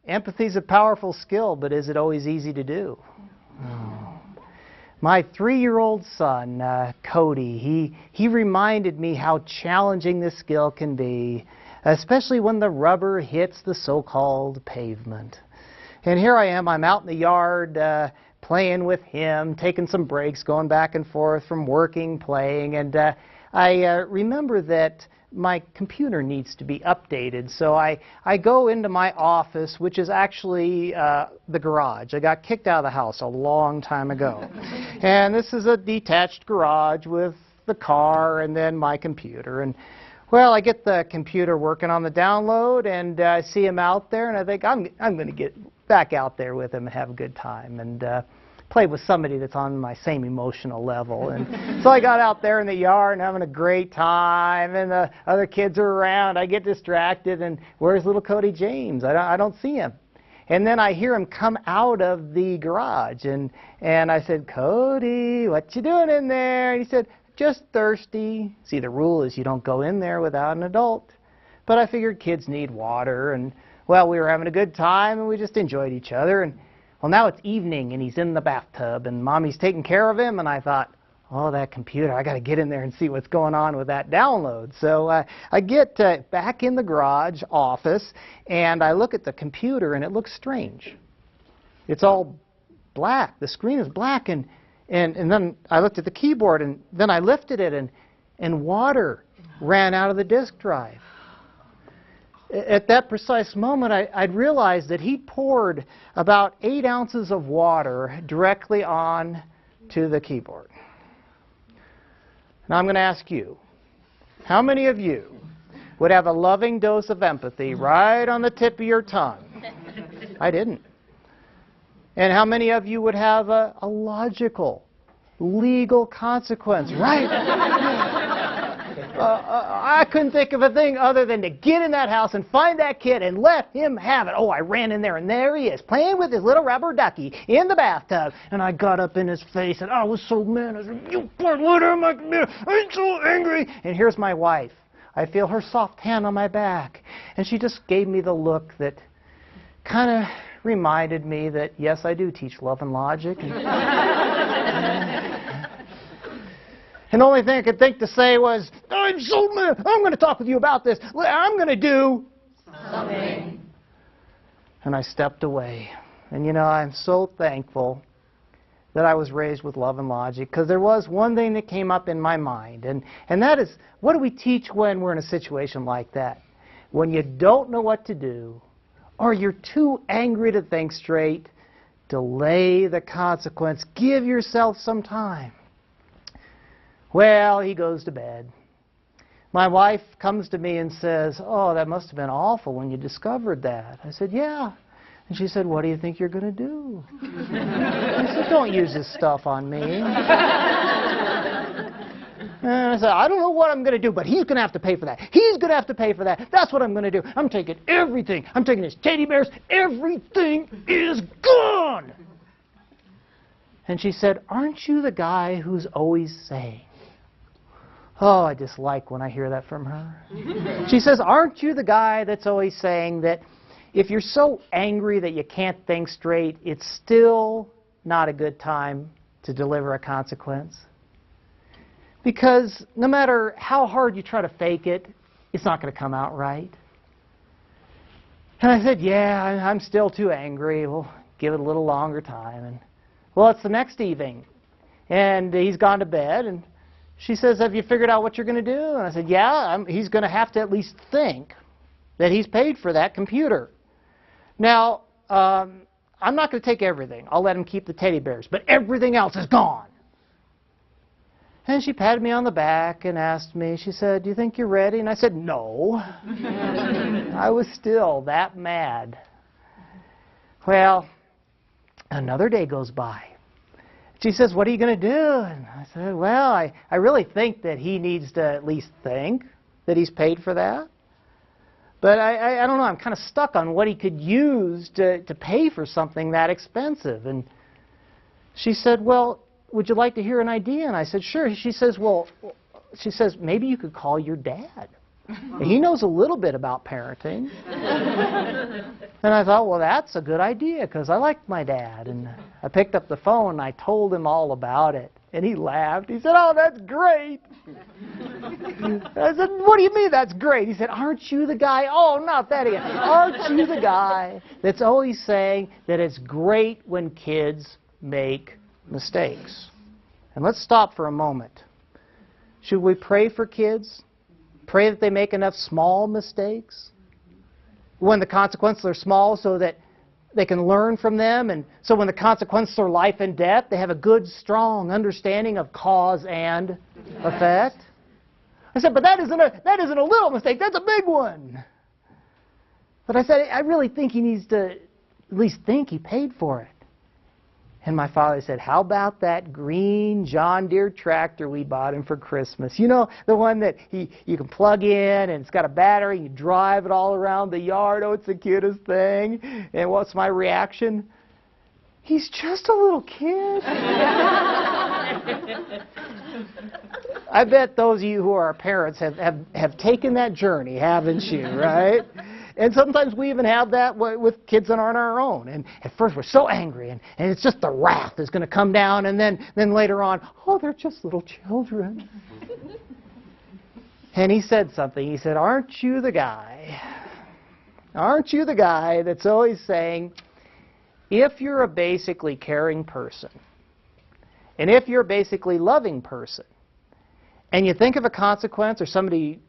Empathy is a powerful skill, but is it always easy to do? Oh. My 3-year-old son, Cody, he reminded me how challenging this skill can be, especially when the rubber hits the so-called pavement. And here I am, I'm out in the yard playing with him, taking some breaks, going back and forth from working, playing, and I remember that my computer needs to be updated. So I go into my office, which is actually the garage. I got kicked out of the house a long time ago. And this is a detached garage with the car and then my computer. And well, I get the computer working on the download, and I see him out there, and I think I'm going to get back out there with him and have a good time and play with somebody that's on my same emotional level. And so I got out there in the yard and having a great time, and the other kids are around. I get distracted, and where's little Cody James? I don't see him. And then I hear him come out of the garage, and I said, Cody, what you doing in there? And he said, just thirsty. See, the rule is you don't go in there without an adult. But I figured kids need water, and well, we were having a good time, and we just enjoyed each other. And well, now it's evening, and he's in the bathtub, and Mommy's taking care of him, and I thought, oh, that computer, I got to get in there and see what's going on with that download. So I get back in the garage office, and I look at the computer, and it looks strange. It's all black. The screen is black, and then I looked at the keyboard, and then I lifted it, and water ran out of the disk drive. At that precise moment, I'd realized that he poured about 8 ounces of water directly on to the keyboard. Now I'm going to ask you, how many of you would have a loving dose of empathy right on the tip of your tongue? I didn't. And how many of you would have a logical, legal consequence? Right. I couldn't think of a thing other than to get in that house and find that kid and let him have it. Oh, I ran in there, and there he is, playing with his little rubber ducky in the bathtub. And I got up in his face, and I was so mad. I said, you poor little, I'm so angry. And here's my wife. I feel her soft hand on my back. And she just gave me the look that kind of reminded me that, yes, I do teach love and logic. And the only thing I could think to say was, I'm so mad. I'm going to talk with you about this. I'm going to do something. And I stepped away. And you know, I'm so thankful that I was raised with love and logic, because there was one thing that came up in my mind. And that is, what do we teach when we're in a situation like that? When you don't know what to do, or you're too angry to think straight, delay the consequence. Give yourself some time. Well, he goes to bed. My wife comes to me and says, oh, that must have been awful when you discovered that. I said, yeah. And she said, what do you think you're going to do? I said, don't use this stuff on me. And I said, I don't know what I'm going to do, but he's going to have to pay for that. He's going to have to pay for that. That's what I'm going to do. I'm taking everything. I'm taking his teddy bears. Everything is gone. And she said, aren't you the guy who's always saying? Oh, I dislike when I hear that from her. She says, aren't you the guy that's always saying that if you're so angry that you can't think straight, it's still not a good time to deliver a consequence? Because no matter how hard you try to fake it, it's not going to come out right. And I said, yeah, I'm still too angry. We'll give it a little longer time. And well, it's the next evening, and he's gone to bed, and she says, have you figured out what you're going to do? And I said, yeah, he's going to have to at least think that he's paid for that computer. Now, I'm not going to take everything. I'll let him keep the teddy bears, but everything else is gone. And she patted me on the back and asked me, she said, do you think you're ready? And I said, no. I was still that mad. Well, another day goes by. She says, what are you going to do? And I said, well, I really think that he needs to at least think that he's paid for that. But I don't know, I'm kind of stuck on what he could use to pay for something that expensive. And she said, well, would you like to hear an idea? And I said, sure. She says, maybe you could call your dad. He knows a little bit about parenting. And I thought, well, that's a good idea because I like my dad. And I picked up the phone and I told him all about it. And he laughed. He said, oh, that's great. I said, what do you mean that's great? He said, aren't you the guy? Oh, not that again. Aren't you the guy that's always saying that it's great when kids make mistakes? And let's stop for a moment. Should we pray for kids? Pray that they make enough small mistakes when the consequences are small so that they can learn from them, and so when the consequences are life and death, they have a good, strong understanding of cause and effect. I said, but that isn't a little mistake, that's a big one. But I said, I really think he needs to at least think he paid for it. And my father said, how about that green John Deere tractor we bought him for Christmas? You know, the one that you can plug in and it's got a battery and you drive it all around the yard. Oh, it's the cutest thing. And what's my reaction? He's just a little kid. I bet those of you who are parents have taken that journey, haven't you, right? And sometimes we even have that with kids that aren't our own. And at first we're so angry, and it's just the wrath that's going to come down. And then later on, oh, they're just little children. And he said something. He said, aren't you the guy? Aren't you the guy that's always saying, if you're a basically caring person, and if you're a basically loving person, and you think of a consequence or somebody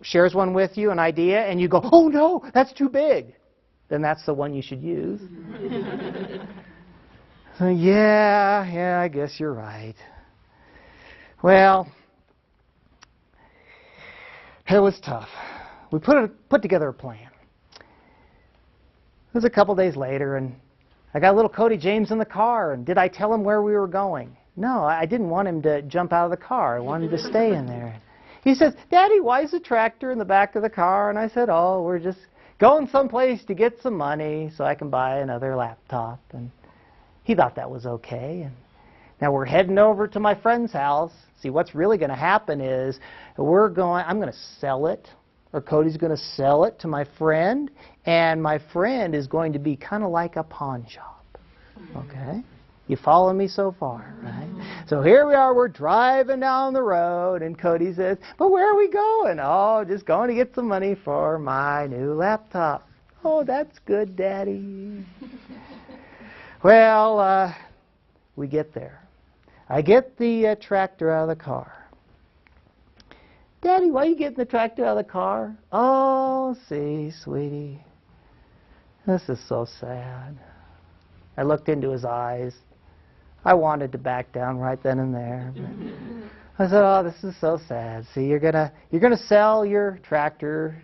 shares one with you, an idea, and you go, oh no, that's too big, then that's the one you should use. So, yeah, I guess you're right. Well, it was tough. We put together a plan. It was a couple days later, and I got little Cody James in the car, and did I tell him where we were going? No, I didn't want him to jump out of the car. I wanted him to stay in there. He says, Daddy, why is the tractor in the back of the car? And I said, oh, we're just going someplace to get some money so I can buy another laptop. And he thought that was okay. And now we're heading over to my friend's house. See, what's really going to happen is I'm going to sell it, or Cody's going to sell it to my friend, and my friend is going to be kind of like a pawn shop. Okay? You follow me so far, right? So here we are, we're driving down the road, and Cody says, but where are we going? Oh, just going to get some money for my new laptop. Oh, that's good, Daddy. Well, we get there. I get the tractor out of the car. Daddy, why are you getting the tractor out of the car? Oh, see, sweetie, this is so sad. I looked into his eyes. I wanted to back down right then and there. But I said, oh, this is so sad. See, you're gonna sell your tractor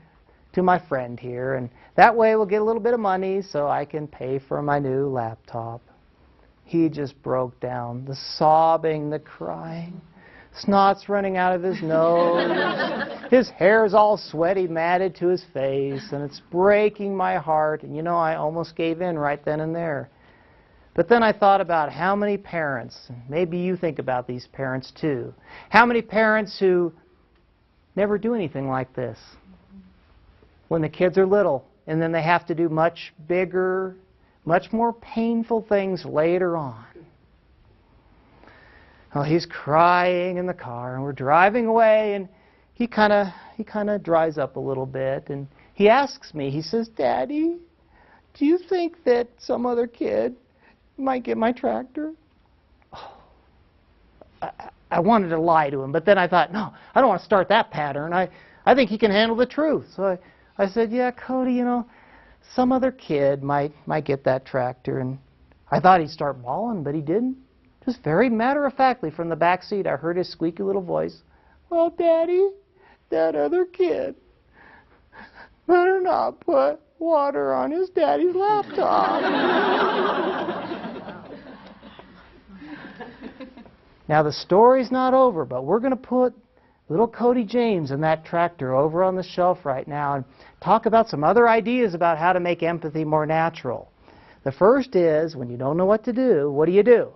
to my friend here, and that way we'll get a little bit of money so I can pay for my new laptop. He just broke down, the sobbing, the crying. Snot's running out of his nose. His hair's all sweaty, matted to his face, and it's breaking my heart. And you know, I almost gave in right then and there. But then I thought about how many parents, maybe you think about these parents too, how many parents who never do anything like this when the kids are little, and then they have to do much bigger, much more painful things later on. Oh, he's crying in the car, and we're driving away, and he kind of dries up a little bit, and he asks me, he says, Daddy, do you think that some other kid might get my tractor? Oh, I wanted to lie to him, but then I thought, no, I don't want to start that pattern. I think he can handle the truth. So I said, yeah, Cody, you know, some other kid might get that tractor. And I thought he'd start bawling, but he didn't. Just very matter-of-factly from the back seat, I heard his squeaky little voice, well, Daddy, that other kid better not put water on his daddy's laptop. Now, the story's not over, but we're going to put little Cody James and that tractor over on the shelf right now and talk about some other ideas about how to make empathy more natural. The first is, when you don't know what to do, what do?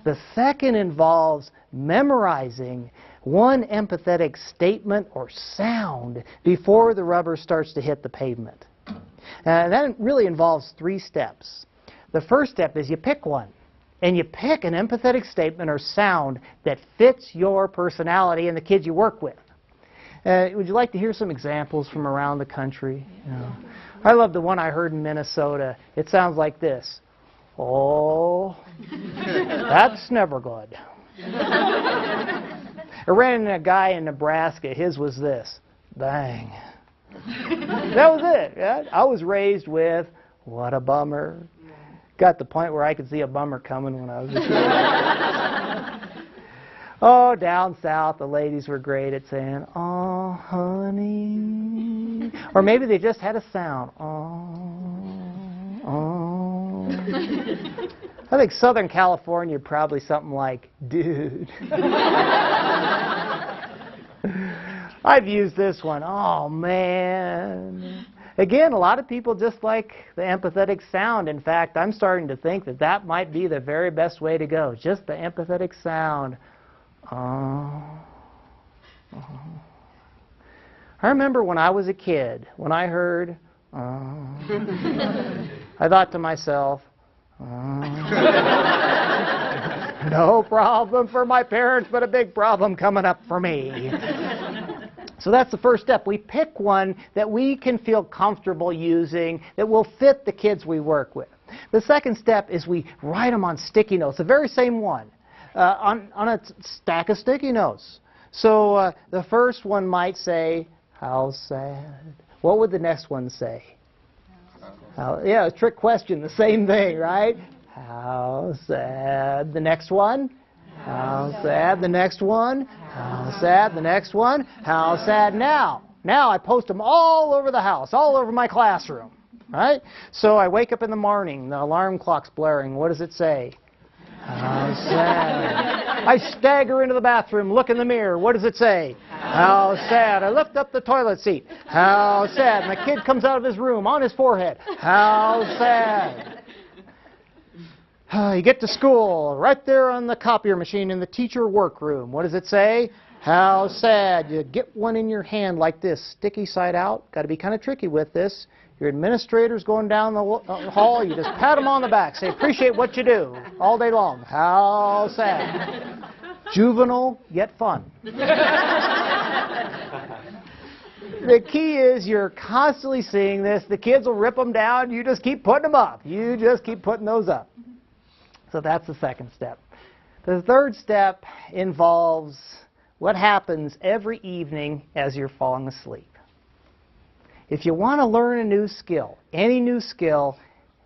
The second involves memorizing One empathetic statement or sound before the rubber starts to hit the pavement. That really involves 3 steps. The first step is you pick one. And you pick an empathetic statement or sound that fits your personality and the kids you work with. Would you like to hear some examples from around the country? I love the one I heard in Minnesota. It sounds like this. Oh, that's never good. I ran into a guy in Nebraska. His was this. Bang. That was it. Yeah? I was raised with, what a bummer. Got the point where I could see a bummer coming when I was a kid. Oh, down south, the ladies were great at saying, oh, honey. Or maybe they just had a sound. Oh, oh. I think Southern California, probably something like, dude. I've used this one. Oh, man. Again, a lot of people just like the empathetic sound. In fact, I'm starting to think that that might be the very best way to go. Just the empathetic sound. Oh. Oh. I remember when I was a kid, when I heard, oh, I thought to myself, oh, no problem for my parents, but a big problem coming up for me. So that's the first step. We pick one that we can feel comfortable using, that will fit the kids we work with. The second step is we write them on sticky notes, the very same one, on a stack of sticky notes. So the first one might say, how sad. What would the next one say? Yeah, a trick question, the same thing, right? How sad. The next one? How sad. The next one? How sad. The next one? How sad now. Now I post them all over the house, all over my classroom, right? So I wake up in the morning, the alarm clock's blaring. What does it say? How sad. I stagger into the bathroom, look in the mirror. What does it say? How sad. I lift up the toilet seat. How sad. My kid comes out of his room on his forehead. How sad. You get to school, right there on the copier machine in the teacher workroom. What does it say? How sad. You get one in your hand like this, sticky side out. Got to be kind of tricky with this. Your administrator's going down the hall. You just pat them on the back. Say, appreciate what you do all day long. How sad. Juvenile, yet fun. The key is you're constantly seeing this. The kids will rip them down. You just keep putting them up. You just keep putting those up. So that's the second step. The third step involves what happens every evening as you're falling asleep. If you want to learn a new skill, any new skill,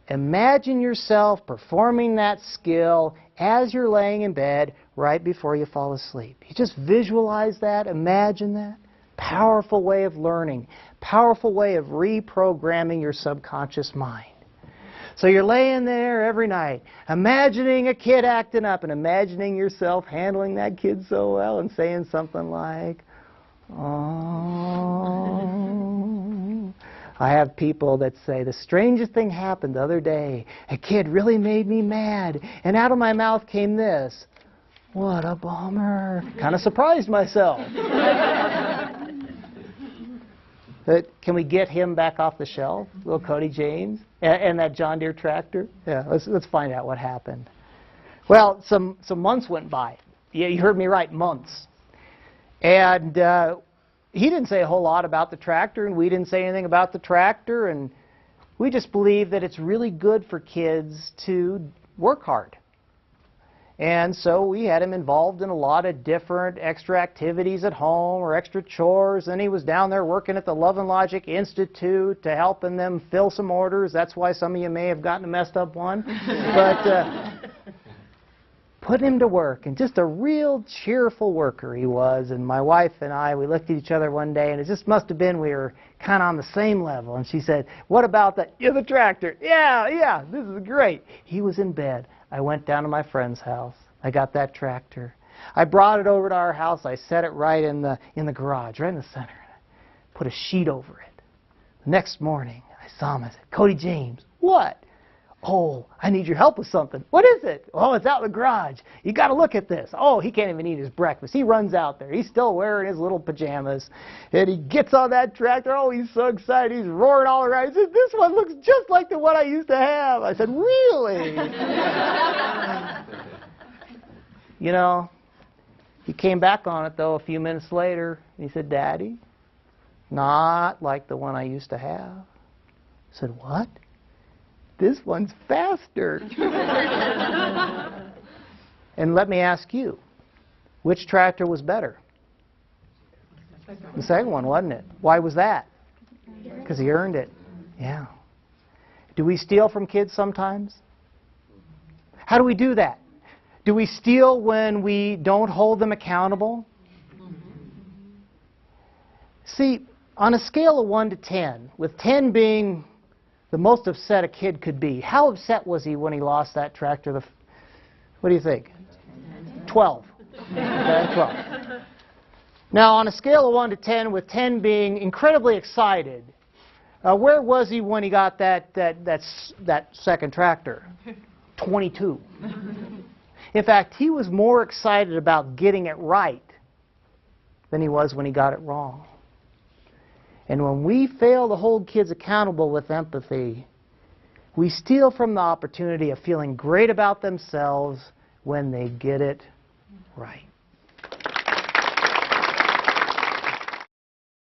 imagine yourself performing that skill as you're laying in bed right before you fall asleep. You just visualize that, imagine that. Powerful way of learning, powerful way of reprogramming your subconscious mind. So you're laying there every night, imagining a kid acting up and imagining yourself handling that kid so well and saying something like, oh. I have people that say, the strangest thing happened the other day. A kid really made me mad, and out of my mouth came this. What a bummer. Kind of surprised myself. Can we get him back off the shelf, little Cody James, and that John Deere tractor? Yeah, let's find out what happened. Well, some months went by. Yeah, you heard me right, months. And he didn't say a whole lot about the tractor, and we didn't say anything about the tractor, and we just believe that it's really good for kids to work hard. And so we had him involved in a lot of different extra activities at home or extra chores. And he was down there working at the Love and Logic Institute to helping them fill some orders. That's why some of you may have gotten a messed up one. But putting him to work. And just a real cheerful worker he was. And my wife and I, we looked at each other one day, and it just must have been we were kind of on the same level. And she said, what about the tractor? Yeah, this is great. He was in bed. I went down to my friend's house. I got that tractor. I brought it over to our house. I set it right in the garage, right in the center. Put a sheet over it. The next morning, I saw him. I said, Cody James, what? Oh, I need your help with something. What is it? Oh, it's out in the garage. You got to look at this. Oh, he can't even eat his breakfast. He runs out there. He's still wearing his little pajamas. And he gets on that tractor. Oh, he's so excited. He's roaring all around. He says, this one looks just like the one I used to have. I said, really? You know, he came back on it, though, a few minutes later. And he said, Daddy, not like the one I used to have. I said, what? This one's faster. And let me ask you, which tractor was better? The second one, wasn't it? Why was that? Because he earned it. Yeah. Do we steal from kids sometimes? How do we do that? Do we steal when we don't hold them accountable? See, on a scale of 1 to 10, with 10 being the most upset a kid could be, how upset was he when he lost that tractor? What do you think? 12. Okay, 12. Now, on a scale of 1 to 10, with 10 being incredibly excited, where was he when he got that second tractor? 22. In fact, he was more excited about getting it right than he was when he got it wrong. And when we fail to hold kids accountable with empathy, we steal from the opportunity of feeling great about themselves when they get it right.